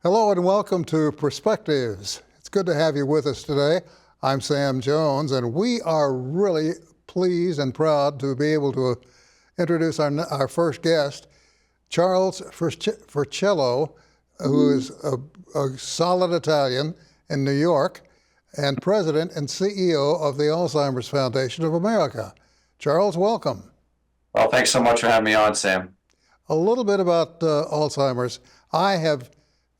Hello and welcome to Perspectives. It's good to have you with us today. I'm Sam Jones, and we are really pleased and proud to be able to introduce our first guest, Charles Fuschillo, who is a solid Italian in New York and president and CEO of the Alzheimer's Foundation of America. Charles, welcome. Well, thanks so much for having me on, Sam. A little bit about Alzheimer's. I have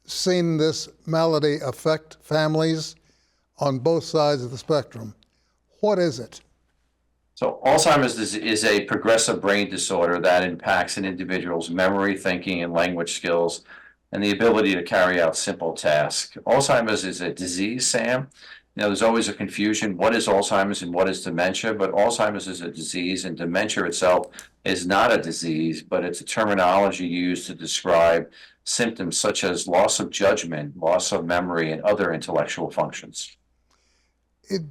seen this malady affect families on both sides of the spectrum. What is it? So Alzheimer's is a progressive brain disorder that impacts an individual's memory, thinking, and language skills, and the ability to carry out simple tasks. Alzheimer's is a disease, Sam. There's always a confusion. What is Alzheimer's and what is dementia? But Alzheimer's is a disease, and dementia itself is not a disease, but it's a terminology used to describe symptoms such as loss of judgment, loss of memory, and other intellectual functions.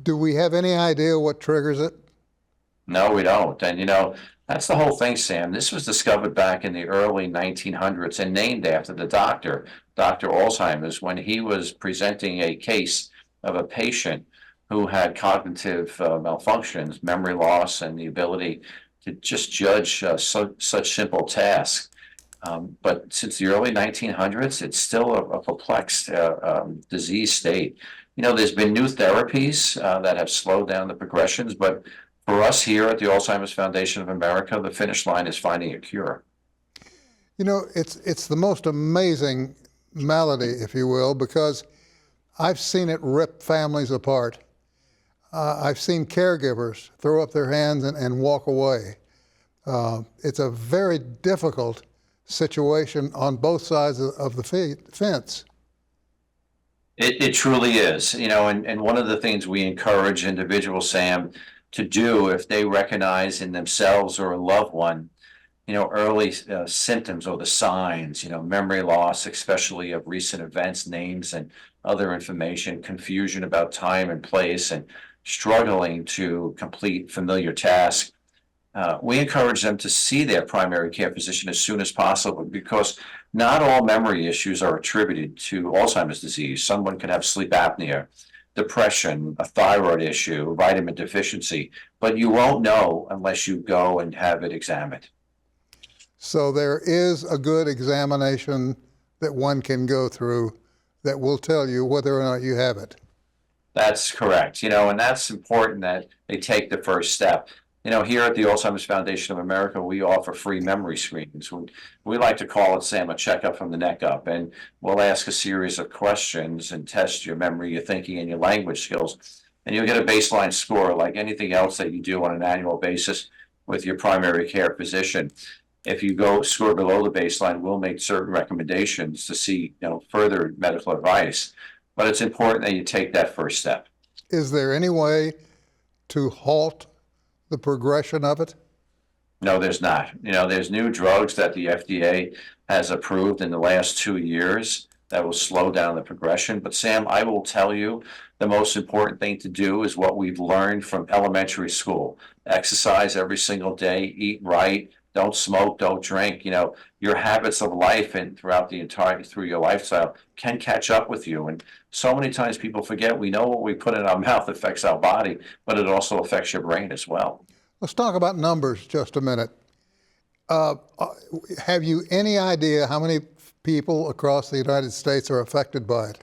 Do we have any idea what triggers it? No, we don't. And that's the whole thing, Sam. This was discovered back in the early 1900s and named after the doctor, Dr. Alzheimer's, when he was presenting a case of a patient who had cognitive malfunctions, memory loss, and the ability to just judge such simple tasks. But since the early 1900s, it's still a perplexed disease state. There's been new therapies that have slowed down the progressions, but for us here at the Alzheimer's Foundation of America, the finish line is finding a cure. It's the most amazing malady, if you will, because I've seen it rip families apart. I've seen caregivers throw up their hands and walk away. It's a very difficult situation on both sides of the fence. It truly is, and one of the things we encourage individuals, Sam, to do if they recognize in themselves or a loved one, early symptoms or the signs, memory loss, especially of recent events, names, and other information, confusion about time and place, and struggling to complete familiar tasks. We encourage them to see their primary care physician as soon as possible because not all memory issues are attributed to Alzheimer's disease. Someone could have sleep apnea, depression, a thyroid issue, vitamin deficiency, but you won't know unless you go and have it examined. So there is a good examination that one can go through that will tell you whether or not you have it. That's correct, and that's important that they take the first step. Here at the Alzheimer's Foundation of America, we offer free memory screenings. We like to call it, Sam, a checkup from the neck up, and we'll ask a series of questions and test your memory, your thinking, and your language skills. And you'll get a baseline score like anything else that you do on an annual basis with your primary care physician. If you score below the baseline, we'll make certain recommendations to see further medical advice. But it's important that you take that first step. Is there any way to halt the progression of it? No, there's not. There's new drugs that the FDA has approved in the last 2 years that will slow down the progression. But Sam, I will tell you, the most important thing to do is what we've learned from elementary school. Exercise every single day, eat right, don't smoke, don't drink. Your habits of life and through your lifestyle can catch up with you. And so many times people forget we know what we put in our mouth affects our body, but it also affects your brain as well. Let's talk about numbers just a minute. Have you any idea how many people across the United States are affected by it?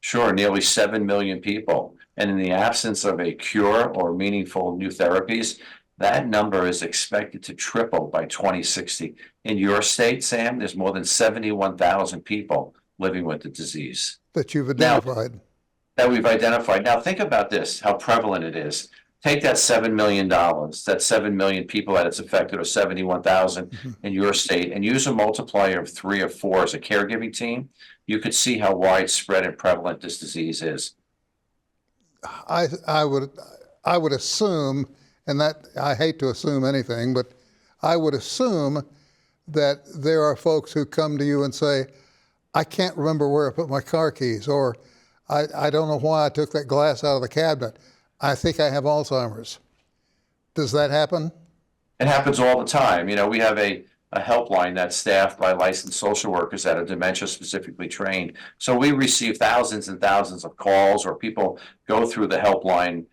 Sure, nearly 7 million people. And in the absence of a cure or meaningful new therapies, that number is expected to triple by 2060. In your state, Sam, there's more than 71,000 people living with the disease. That you've identified. That we've identified. Now, think about this, how prevalent it is. Take that $7 million, that 7 million people that it's affected, or 71,000 in your state, and use a multiplier of 3 or 4 as a caregiving team. You could see how widespread and prevalent this disease is. I would assume, and that I hate to assume anything, but I would assume that there are folks who come to you and say, I can't remember where I put my car keys, or I don't know why I took that glass out of the cabinet. I think I have Alzheimer's. Does that happen? It happens all the time. We have a a helpline that's staffed by licensed social workers that are dementia specifically trained. So we receive thousands and thousands of calls, or people go through the helpline,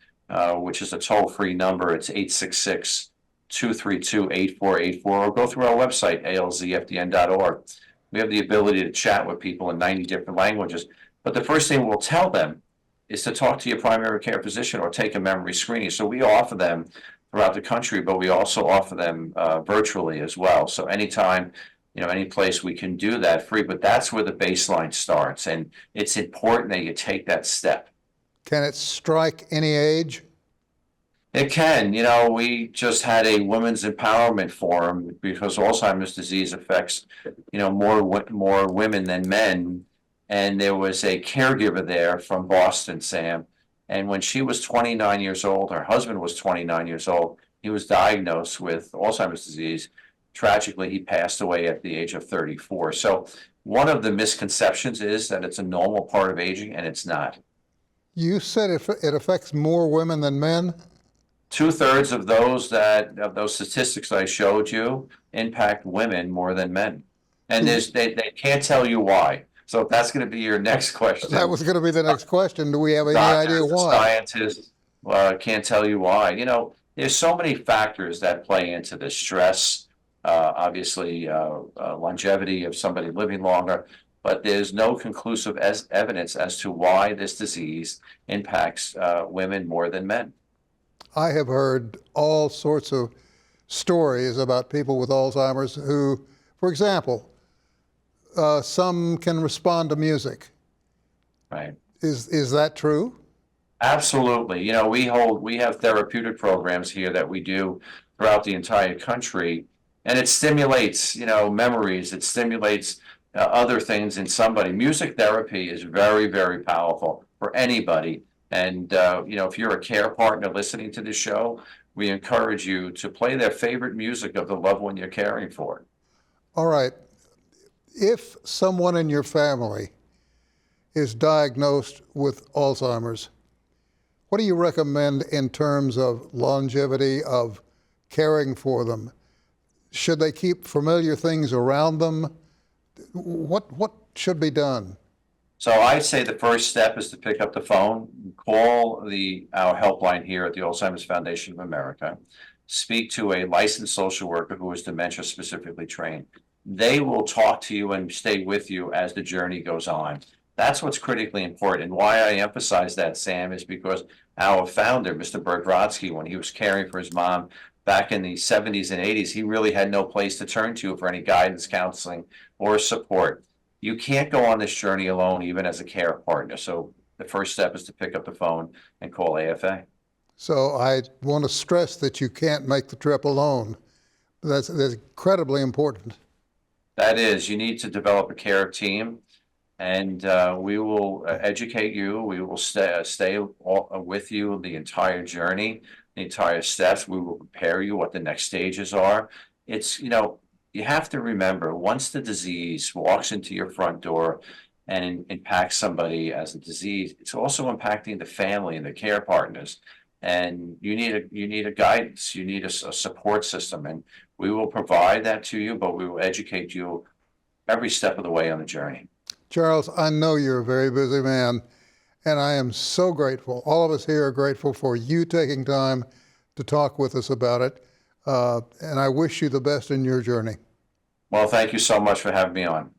which is a toll-free number. It's 866-232-8484, or go through our website, alzfdn.org. We have the ability to chat with people in 90 different languages. But the first thing we'll tell them is to talk to your primary care physician or take a memory screening. So we offer them throughout the country, but we also offer them virtually as well. So anytime, any place we can do that free, but that's where the baseline starts. And it's important that you take that step. Can it strike any age? It can. We just had a women's empowerment forum because Alzheimer's disease affects, more women than men. And there was a caregiver there from Boston, Sam. And when she was 29 years old, her husband was 29 years old, he was diagnosed with Alzheimer's disease. Tragically, he passed away at the age of 34. So one of the misconceptions is that it's a normal part of aging, and it's not. You said it affects more women than men? 2/3 of those statistics I showed you impact women more than men. And they can't tell you why. So if that's going to be your next question. That was going to be the next question. Do we have any idea why? Scientists can't tell you why. There's so many factors that play into this: stress, obviously, longevity of somebody living longer, but there's no conclusive evidence as to why this disease impacts women more than men. I have heard all sorts of stories about people with Alzheimer's who, for example, some can respond to music. Right. Is that true? Absolutely. We have therapeutic programs here that we do throughout the entire country, and it stimulates, memories. It stimulates other things in somebody. Music therapy is very, very powerful for anybody. And, if you're a care partner listening to this show, we encourage you to play their favorite music of the loved one you're caring for. All right. If someone in your family is diagnosed with Alzheimer's, what do you recommend in terms of longevity of caring for them? Should they keep familiar things around them? What should be done? So I'd say the first step is to pick up the phone, call our helpline here at the Alzheimer's Foundation of America, speak to a licensed social worker who is dementia specifically trained. They will talk to you and stay with you as the journey goes on. That's what's critically important. And why I emphasize that, Sam, is because our founder, Mr. Bert Brodsky, when he was caring for his mom back in the 70s and 80s, he really had no place to turn to for any guidance, counseling, or support. You can't go on this journey alone, even as a care partner. So the first step is to pick up the phone and call AFA. So I want to stress that you can't make the trip alone. That's incredibly important. That is, you need to develop a care team, and we will educate you. We will stay with you the entire journey, the entire steps. We will prepare you what the next stages are. It's, you have to remember, once the disease walks into your front door and impacts somebody as a disease, it's also impacting the family and the care partners. And you need a guidance, you need a support system, and we will provide that to you, but we will educate you every step of the way on the journey. Charles, I know you're a very busy man, and I am so grateful. All of us here are grateful for you taking time to talk with us about it, and I wish you the best in your journey. Well, thank you so much for having me on.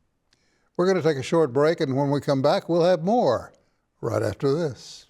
We're going to take a short break, and when we come back, we'll have more right after this.